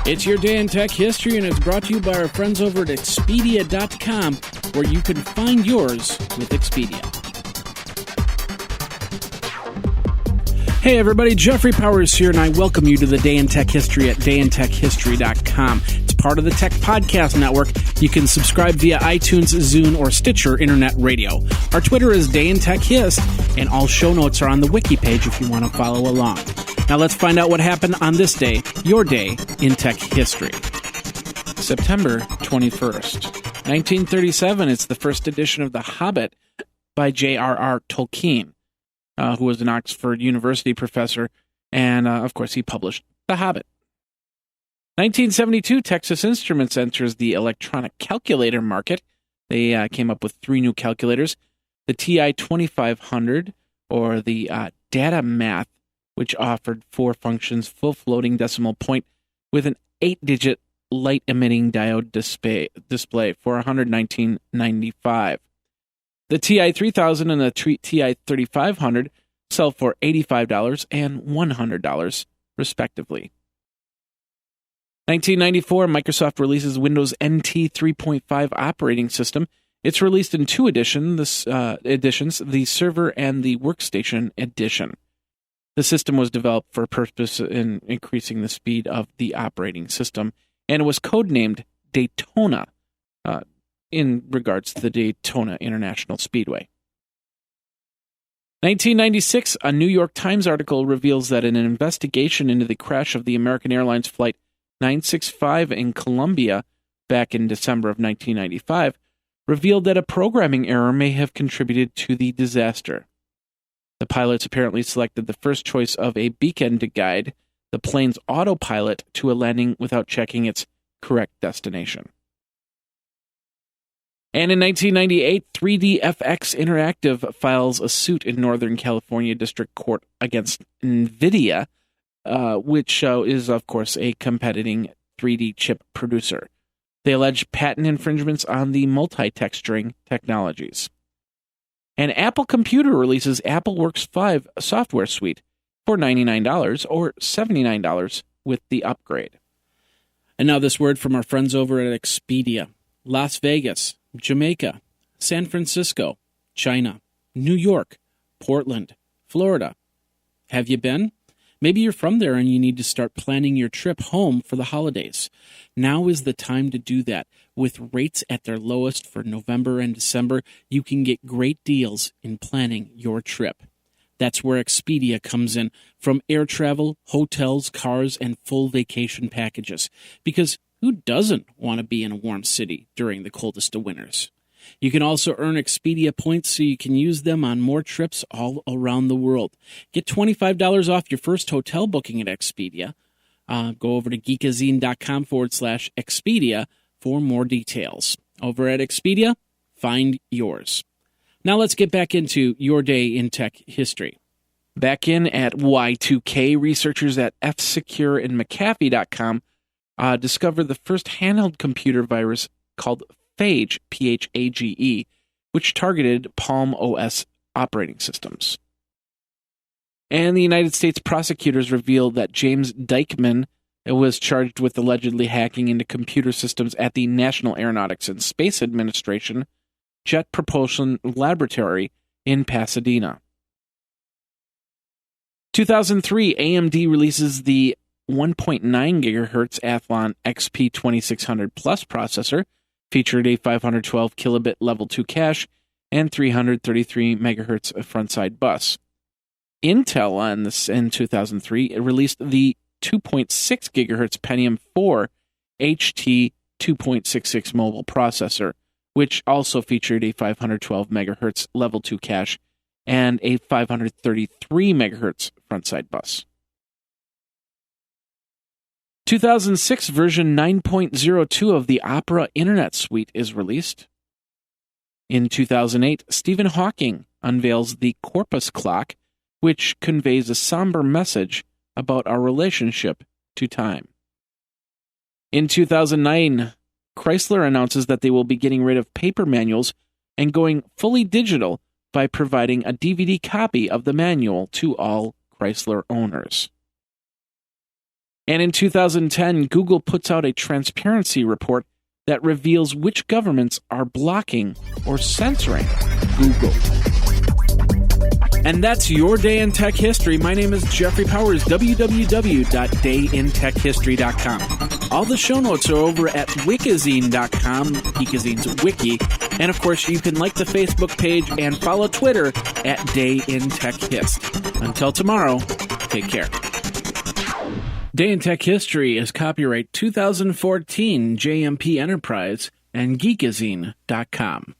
It's your day in tech history, and it's brought to you by our friends over at Expedia.com, where you can find yours with Expedia. Hey everybody, Jeffrey Powers here, and I welcome you to the Day in Tech History at dayintechhistory.com. It's part of the Tech Podcast Network. You can subscribe via iTunes, Zune, or Stitcher Internet Radio. Our Twitter is Day in Tech Hist, and all show notes are on the wiki page if you want to follow along. Now let's find out what happened on this day, your day in tech history. September 21st, 1937, it's the first edition of The Hobbit by J.R.R. Tolkien, who was an Oxford University professor, and of course he published The Hobbit. 1972, Texas Instruments enters the electronic calculator market. They came up with 3 new calculators, the TI 2500, or the Data Math, which offered 4 functions, full floating decimal point, with an 8-digit light-emitting diode display for $119.95. The TI 3000 and the TI 3500 sell for $85 and $100, respectively. 1994, Microsoft releases Windows NT 3.5 operating system. It's released in 2 editions, the Server and the Workstation edition. The system was developed for a purpose in increasing the speed of the operating system, and it was codenamed Daytona in regards to the Daytona International Speedway. 1996, a New York Times article reveals that an investigation into the crash of the American Airlines Flight 965 in Colombia back in December of 1995 revealed that a programming error may have contributed to the disaster. The pilots apparently selected the first choice of a beacon to guide the plane's autopilot to a landing without checking its correct destination. And in 1998, 3DFX Interactive files a suit in Northern California District Court against NVIDIA, which is, of course, a competing 3D chip producer. They allege patent infringements on the multi-texturing technologies. And Apple Computer releases AppleWorks 5 software suite for $99 or $79 with the upgrade. And now this word from our friends over at Expedia. Las Vegas, Jamaica, San Francisco, China, New York, Portland, Florida. Have you been? Maybe you're from there and you need to start planning your trip home for the holidays. Now is the time to do that. With rates at their lowest for November and December, you can get great deals in planning your trip. That's where Expedia comes in, from air travel, hotels, cars, and full vacation packages. Because who doesn't want to be in a warm city during the coldest of winters? You can also earn Expedia points so you can use them on more trips all around the world. Get $25 off your first hotel booking at Expedia. Go over to geekazine.com/Expedia for more details. Over at Expedia, find yours. Now let's get back into your day in tech history. Back in at Y2K, researchers at F-Secure and McAfee.com discovered the first handheld computer virus called Phage, Phage, which targeted Palm OS operating systems. And the United States prosecutors revealed that James Dykman was charged with allegedly hacking into computer systems at the National Aeronautics and Space Administration Jet Propulsion Laboratory in Pasadena. 2003, AMD releases the 1.9 GHz Athlon XP 2600 Plus processor, featured a 512 kilobit level 2 cache and 333 megahertz frontside bus. Intel in 2003 released the 2.6 gigahertz Pentium 4 HT 2.66 mobile processor, which also featured a 512 megahertz level 2 cache and a 533 megahertz frontside bus. 2006 version 9.02 of the Opera Internet Suite is released. In 2008, Stephen Hawking unveils the Corpus Clock, which conveys a somber message about our relationship to time. In 2009, Chrysler announces that they will be getting rid of paper manuals and going fully digital by providing a DVD copy of the manual to all Chrysler owners. And in 2010, Google puts out a transparency report that reveals which governments are blocking or censoring Google. And that's your day in tech history. My name is Jeffrey Powers, www.dayintechhistory.com. All the show notes are over at wikizine.com, Geekazine's wiki. And of course, you can like the Facebook page and follow Twitter at Day in Tech Hist. Until tomorrow, take care. Day in Tech History is copyright 2014 JMP Enterprise and Geekazine.com.